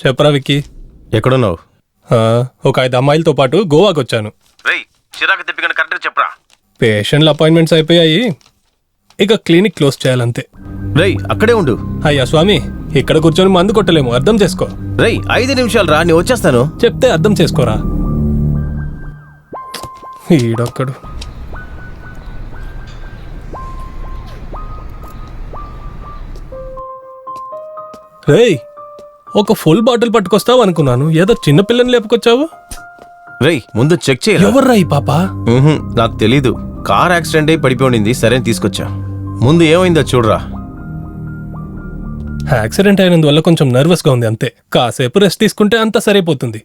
చెప్పరా విక్కీ. ఎక్కడున్నావు? ఒక 5 అమ్మాయిలతో పాటు గోవాకి వచ్చాను. పేషెంట్ల అపాయింట్మెంట్స్ అయిపోయాయి, ఇక క్లినిక్ క్లోజ్ చేయాలంతే. అక్కడే ఉండు. అయ్యా స్వామి, ఇక్కడ కూర్చొని మందు కొట్టలేము, అర్థం చేసుకో. 5 నిమిషాలు రా, నేను వచ్చేస్తాను. చెప్తే అర్థం చేసుకోరా. ఈడొక్కడు. రేయ్, ఒక ఫుల్ బాటిల్ పట్టుకొస్తావు అనుకున్నాను, ఏదో చిన్న పిల్లని లేపుకొచ్చావు. ముందు చెక్ చేయ. ఎవర్రా ఈ పాప? నాకు తెలీదు, కార్ యాక్సిడెంట్ అయి పడిపోయింది, సరే తీసుకొచ్చా. ముందు ఏమైందో చూడరా. యాక్సిడెంట్ అయినందువల్ల కొంచెం నర్వస్ గా ఉంది అంతే, కాసేపు రెస్ట్ తీసుకుంటే అంతా సరైపోతుంది.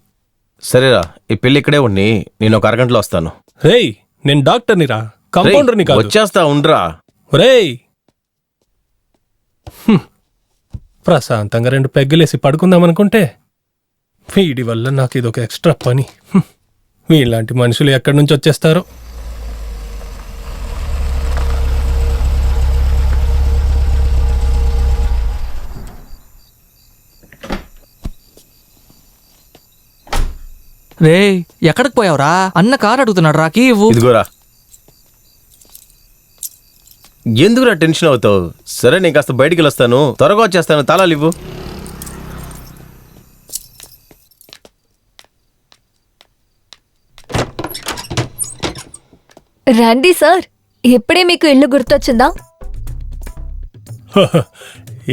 సరేరా, ఈ పెళ్లి ఇక్కడే ఉండి నేను ఒక అరగంటలో వస్తాను. రేయ్, నేను డాక్టర్ని రా, కంపౌండర్ని కాదు. వచ్చేస్తా, ఉండ్రా. రేయ్, ప్రశాంతంగా 2 పెగ్గులేసి పడుకుందామనుకుంటే వీడి వల్ల నాకు ఇదొక ఎక్స్ట్రా పని. వీళ్ళంటి మనుషులు ఎక్కడి నుంచి వచ్చేస్తారో. రే, ఎక్కడికి పోయావురా? అన్న కారు అడుగుతున్నాడు, రాకి ఇవ్వు. ఇదిగోరా. ఎందుకురా టెన్షన్ అవుతావు? సరే, నేను కాస్త బయటికి వెళ్ళొస్తాను, త్వరగా వచ్చేస్తాను. తాళాలు ఇవ్వు. రండి సార్, ఎప్పుడే మీకు ఇల్లు గుర్తొచ్చిందా?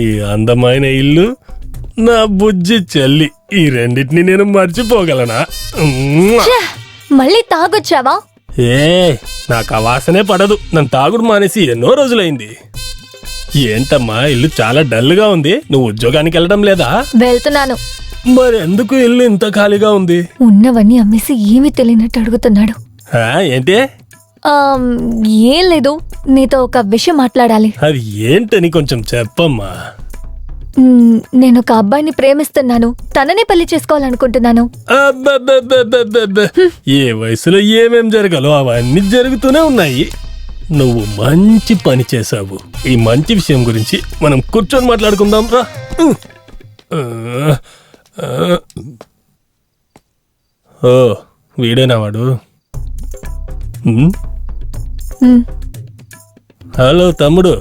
ఈ అందమైన ఇల్లు, నా బుజ్జి చెల్లి, ఈ రెండింటిని నేను మర్చిపోగలనా? మళ్ళీ తాగొచ్చావా? నాకు ఆ వాసనే పడదు. నన్ను తాగుడు మానేసి ఎన్నో రోజులైంది. ఏంటమ్మా, ఇల్లు చాలా డల్ గా ఉంది, నువ్వు ఉద్యోగానికి వెళ్ళడం లేదా? వెళ్తున్నాను. మరి ఎందుకు ఇల్లు ఇంత ఖాళీగా ఉంది? ఉన్నవన్నీ అమ్మేసి ఏమీ తెలియనట్టు అడుగుతున్నాడు. ఏంటి? ఏం లేదు, నీతో ఒక విషయం మాట్లాడాలి. అది ఏంటని కొంచెం చెప్పమ్మా. నేను ఒక అబ్బాయిని ప్రేమిస్తున్నాను, తననే పెళ్లి చేసుకోవాలనుకుంటున్నాను. ఏ వయసులో ఏమేం జరగాలో అవన్నీ జరుగుతూనే ఉన్నాయి. నువ్వు మంచి పని చేసావు. ఈ మంచి విషయం గురించి మనం కూర్చొని మాట్లాడుకుందాం రా. ఓ, వీడేనా వాడు? హలో తమ్ముడు,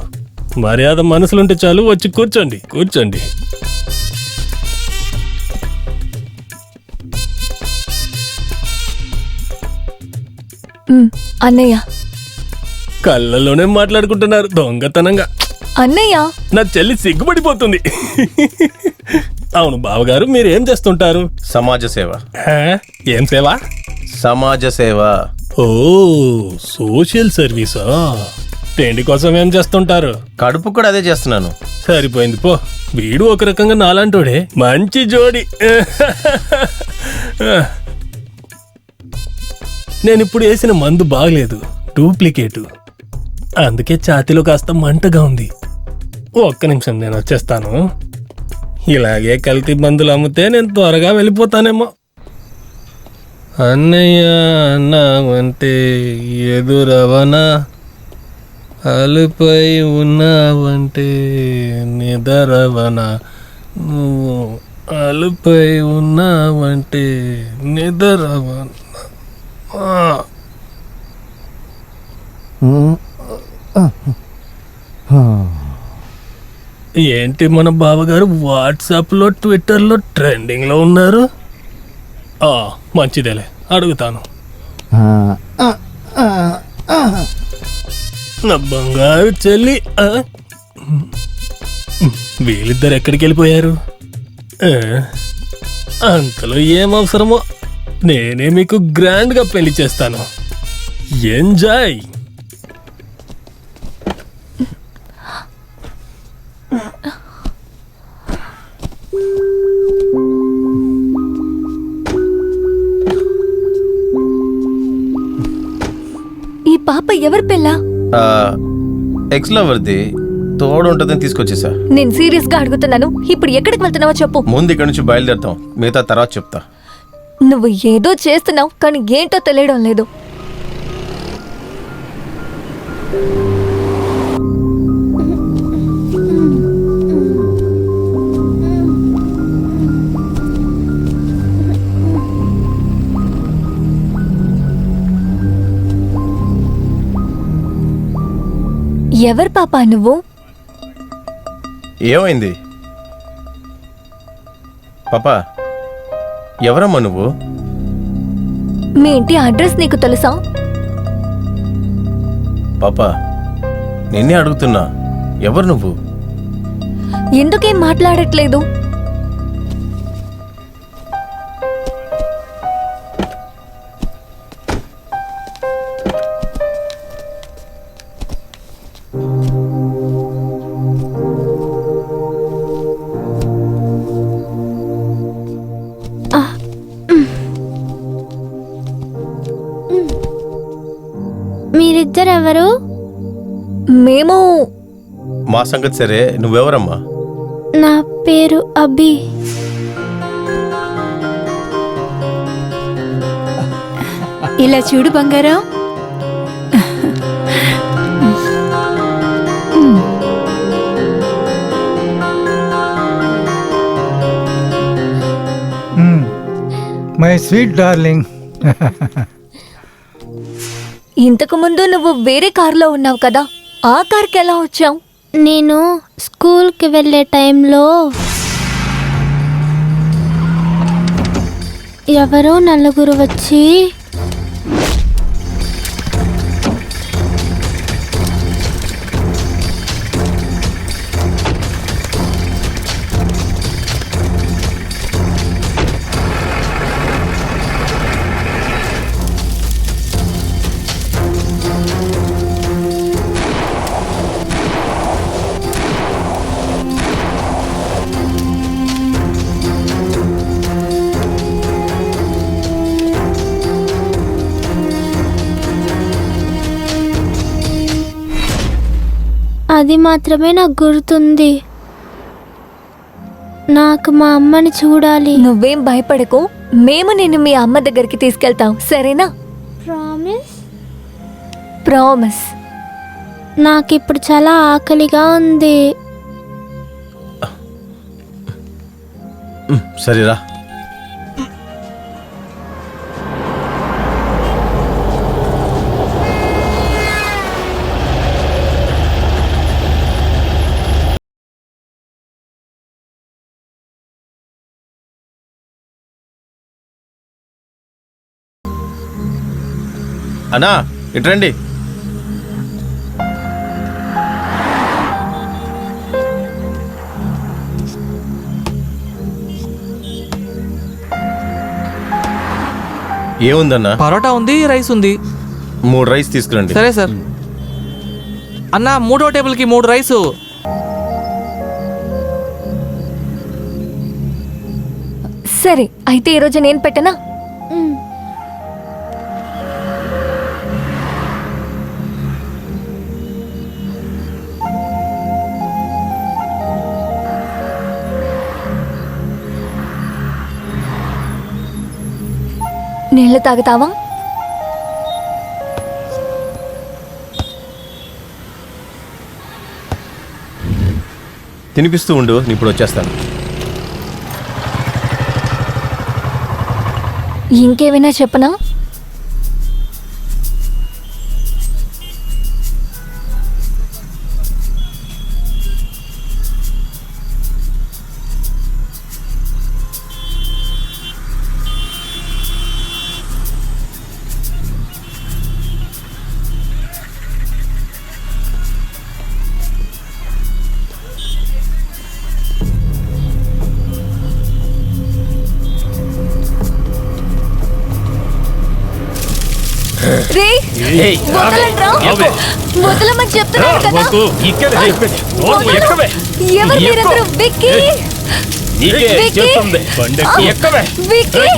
మర్యాద మనసులుంటే చాలు, వచ్చి కూర్చోండి కూర్చోండి. అన్నయ్య. కళ్ళలోనే మాట్లాడుకుంటున్నారు దొంగతనంగా. అన్నయ్య, నా చెల్లి సిగ్గుపడిపోతుంది. అవును బావగారు, మీరేం చేస్తుంటారు? సమాజ సేవ. ఏం సేవ? సమాజ సేవ. ఓ, సోషల్ సర్వీసా? తిండి కోసం ఏం చేస్తుంటారు? కడుపు కూడా అదే చేస్తున్నాను. సరిపోయింది పో. వీడు ఒక రకంగా నాలాంటోడే, మంచి జోడి. నేనిప్పుడు వేసిన మందు బాగలేదు, డూప్లికేటు, అందుకే ఛాతీలో కాస్త మంటగా ఉంది. ఒక్క నిమిషం, నేను వచ్చేస్తాను. ఇలాగే కల్తీ మందులు అమ్మితే నేను త్వరగా వెళ్ళిపోతానేమో. అన్నయ్య అన్నావంటే ఎదురవనా, అలుపై ఉన్నావంటే నిదరవనా, నువ్వు అలుపై ఉన్నావంటే నిదరవనా. ఏంటి మన బావగారు వాట్సాప్లో ట్విట్టర్లో ట్రెండింగ్లో ఉన్నారు? మంచిదేలే, అడుగుతాను. నా బంగారు చెల్లి, వీళ్ళిద్దరు ఎక్కడికి వెళ్ళిపోయారు? అంతలో ఏం అవసరమో నేనే మీకు గ్రాండ్గా పెళ్లి చేస్తాను. ఎంజాయ్. ఈ పాప ఎవరి పిల్ల? ఎక్స్ లవర్ది, తోడు ఉంటుందని తీసుకొచ్చేసా. నేను సీరియస్ గా అడుగుతున్నాను, ఇప్పుడు ఎక్కడికి వెళ్తున్నావో చెప్పు. ముందు ఇక్కడ నుంచి బయలుదేరుతాం, మిగతా తర్వాత చెప్తా. నువ్వు ఏదో చేస్తున్నావు, కానీ ఏంటో తెలియడం లేదు. ఎవరు పాపా నువ్వు? ఏమైంది పాపా? ఎవరమ్మా నువ్వు? మీ ఇంటి అడ్రస్ నీకు తెలుసా? పాపా నిన్నే అడుగుతున్నా, ఎవరు నువ్వు? ఎందుకేం మాట్లాడట్లేదు? మీరిద్దరెవరు? మేము మా సంగతి సరే, నువ్వెవరమ్మా? నా పేరు అభి. ఇలా చూడు బంగారం, మై స్వీట్ డార్లింగ్. ఇంతకు ముందు నువ్వు వేరే కారులో ఉన్నావు కదా, ఆ కార్కి ఎలా వచ్చావు? నేను స్కూల్కి వెళ్ళే టైంలో ఎవరో నలుగురు వచ్చి అది మాత్రమే నాకు గుర్తుంది. నాకు మా అమ్మని చూడాలి. నువ్వేం భయపడకు, మేము నిన్ను మీ అమ్మ దగ్గరికి తీసుకెళ్తాం, సరేనా? ప్రామిస్? ప్రామిస్. నాకు ఇప్పుడు చాలా ఆకలిగా ఉంది. సరేరా. అన్నా ఇట్రండి. ఏముందన్నా? పరోటా ఉంది, రైస్ ఉంది. 3 రైస్ తీసుకురండి. సరే సార్. అన్న 3వ టేబుల్కి 3 రైసు. సరే అయితే ఈరోజు నేను పెట్టనా? నీళ్ళు తాగుతావా? తినిపిస్తూ ఉండు, నేను ఇప్పుడు వచ్చేస్తాను. ఇంకేమైనా చెప్పనా? రే, వదలండ్రా. వదలమని చెప్తున్నాను కదా. వదలు. ఎవరు మీరందరూ? విక్కీ! విక్కీ! విక్కీ!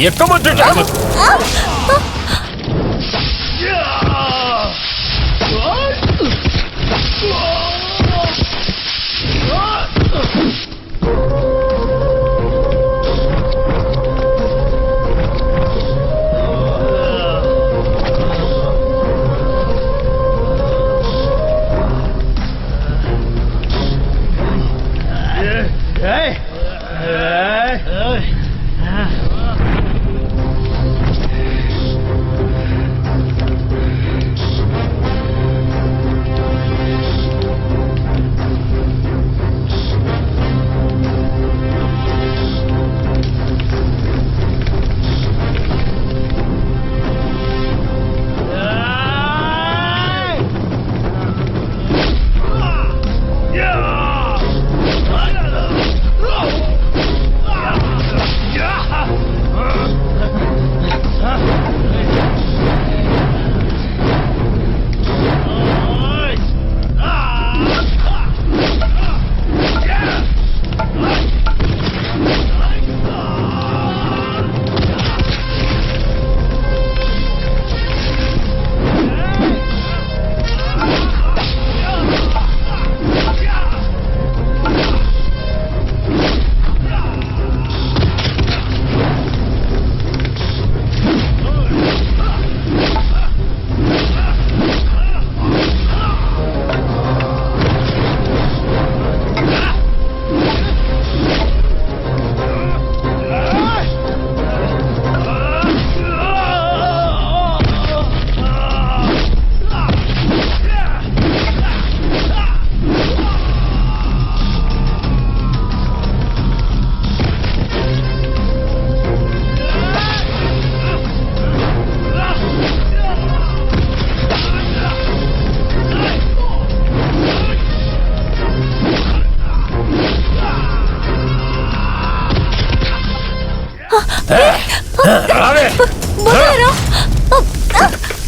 వదలరా.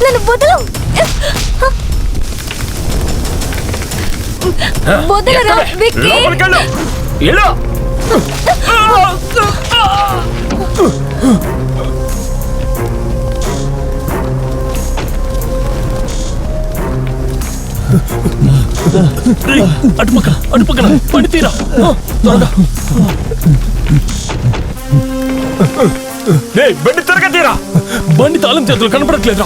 నన్ను వదలు. వదలరా విక్కీ. అటుపక్కన పడి తీరా. బండి త్వరగా తీరా. బండి తాళం చేతులు కనపడట్లేదు.